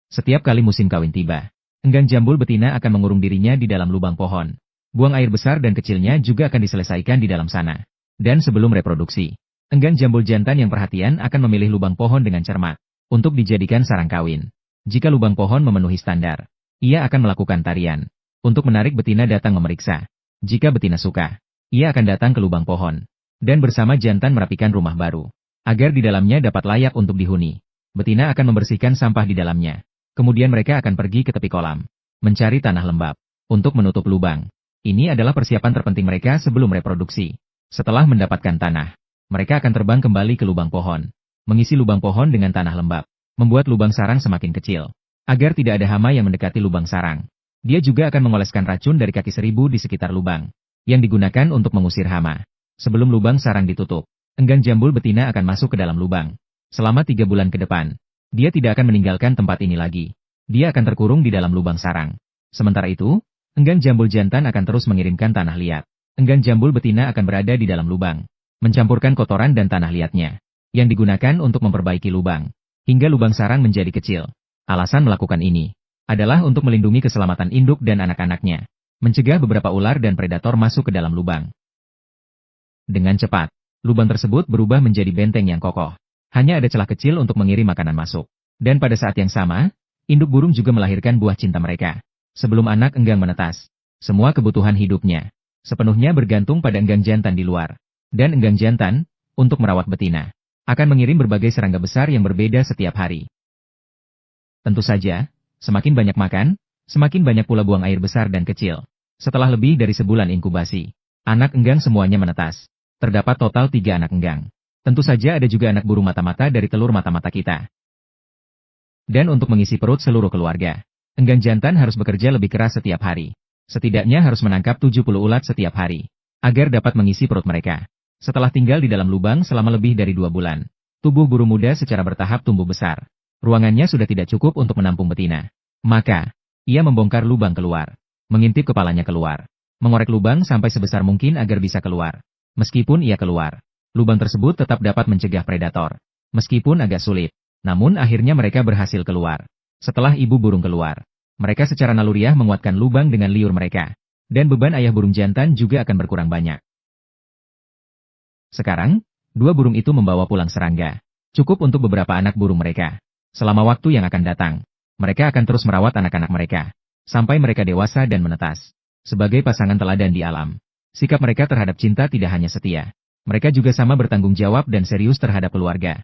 Setiap kali musim kawin tiba, enggang jambul betina akan mengurung dirinya di dalam lubang pohon. Buang air besar dan kecilnya juga akan diselesaikan di dalam sana. Dan sebelum reproduksi, enggang jambul jantan yang perhatian akan memilih lubang pohon dengan cermat untuk dijadikan sarang kawin. Jika lubang pohon memenuhi standar, ia akan melakukan tarian untuk menarik betina datang memeriksa. Jika betina suka, ia akan datang ke lubang pohon dan bersama jantan merapikan rumah baru agar di dalamnya dapat layak untuk dihuni. Betina akan membersihkan sampah di dalamnya. Kemudian mereka akan pergi ke tepi kolam, mencari tanah lembab untuk menutup lubang. Ini adalah persiapan terpenting mereka sebelum reproduksi. Setelah mendapatkan tanah, mereka akan terbang kembali ke lubang pohon, mengisi lubang pohon dengan tanah lembab, membuat lubang sarang semakin kecil, agar tidak ada hama yang mendekati lubang sarang. Dia juga akan mengoleskan racun dari kaki seribu di sekitar lubang, yang digunakan untuk mengusir hama. Sebelum lubang sarang ditutup, enggang jambul betina akan masuk ke dalam lubang. Selama 3 bulan ke depan, dia tidak akan meninggalkan tempat ini lagi. Dia akan terkurung di dalam lubang sarang. Sementara itu, enggang jambul jantan akan terus mengirimkan tanah liat. Enggang jambul betina akan berada di dalam lubang, mencampurkan kotoran dan tanah liatnya, yang digunakan untuk memperbaiki lubang, hingga lubang sarang menjadi kecil. Alasan melakukan ini adalah untuk melindungi keselamatan induk dan anak-anaknya, mencegah beberapa ular dan predator masuk ke dalam lubang. Dengan cepat, lubang tersebut berubah menjadi benteng yang kokoh. Hanya ada celah kecil untuk mengirim makanan masuk. Dan pada saat yang sama, induk burung juga melahirkan buah cinta mereka. Sebelum anak enggang menetas, semua kebutuhan hidupnya sepenuhnya bergantung pada enggang jantan di luar. Dan enggang jantan, untuk merawat betina, akan mengirim berbagai serangga besar yang berbeda setiap hari. Tentu saja, semakin banyak makan, semakin banyak pula buang air besar dan kecil. Setelah lebih dari sebulan inkubasi, anak enggang semuanya menetas. Terdapat total 3 anak enggang. Tentu saja ada juga anak burung mata-mata dari telur mata-mata kita. Dan untuk mengisi perut seluruh keluarga, enggang jantan harus bekerja lebih keras setiap hari. Setidaknya harus menangkap 70 ulat setiap hari, agar dapat mengisi perut mereka. Setelah tinggal di dalam lubang selama lebih dari 2 bulan, tubuh burung muda secara bertahap tumbuh besar. Ruangannya sudah tidak cukup untuk menampung betina. Maka, ia membongkar lubang keluar, mengintip kepalanya keluar, mengorek lubang sampai sebesar mungkin agar bisa keluar. Meskipun ia keluar, lubang tersebut tetap dapat mencegah predator. Meskipun agak sulit, namun akhirnya mereka berhasil keluar. Setelah ibu burung keluar, mereka secara naluriah menguatkan lubang dengan liur mereka. Dan beban ayah burung jantan juga akan berkurang banyak. Sekarang, 2 burung itu membawa pulang serangga. Cukup untuk beberapa anak burung mereka. Selama waktu yang akan datang, mereka akan terus merawat anak-anak mereka, sampai mereka dewasa dan menetas. Sebagai pasangan teladan di alam, sikap mereka terhadap cinta tidak hanya setia. Mereka juga sama bertanggung jawab dan serius terhadap keluarga.